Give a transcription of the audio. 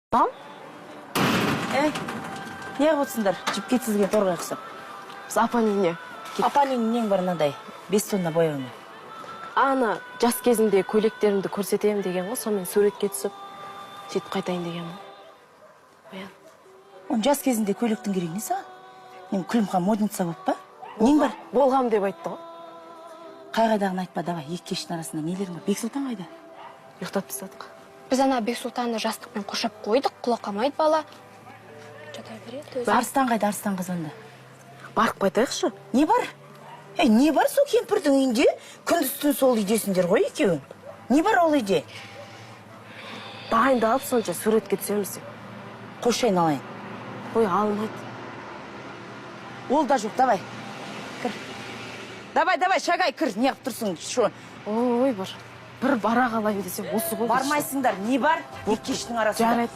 Мам? Не қылсыңдар? Жіп кетсізге торға ұқсап. Біз апаның үйіне. Апаның нең бар мынандай? 5 тонна бояуны. Ана жас кезімде көйлектерімді көрсетемін деген ғой, сонымен суретке түсіп, сөйтіп қайтайын деген ғой. Он жас кезінде көйлектің керек не саған? Мен Күлімхан модница болып па? Нең бар? Болғам деп айтты ғой. Қай-қайдағын айтпа, давай, екі кештің арасында нелерің бар? Бексұлтан қайда? Ұйықтап тастадық. Біз ана Бексұлтанды жастықпен қоршап қойдық, құлақамайды бала. Жатай береді өзі. Арыстан қайда, Арыстан қызында? Барып қайтайықшы. Не бар? Не бар сол кемпірдің үйінде? Күндіз-түн сол үйдесіңдер ғой екеуің. Не бар ол үйде? Дайындалып сонша суретке түсеміз деп. Қош айналайын. Ой, алмайды. Ол да жоқ, давай. Кір. Давай, шагай, кір. Не қып тұрсың? Шо? Ой, бір бара қалайын десем осы ғой. Бармайсыңдар, не бар? Екі кештің арасында. Жарайды.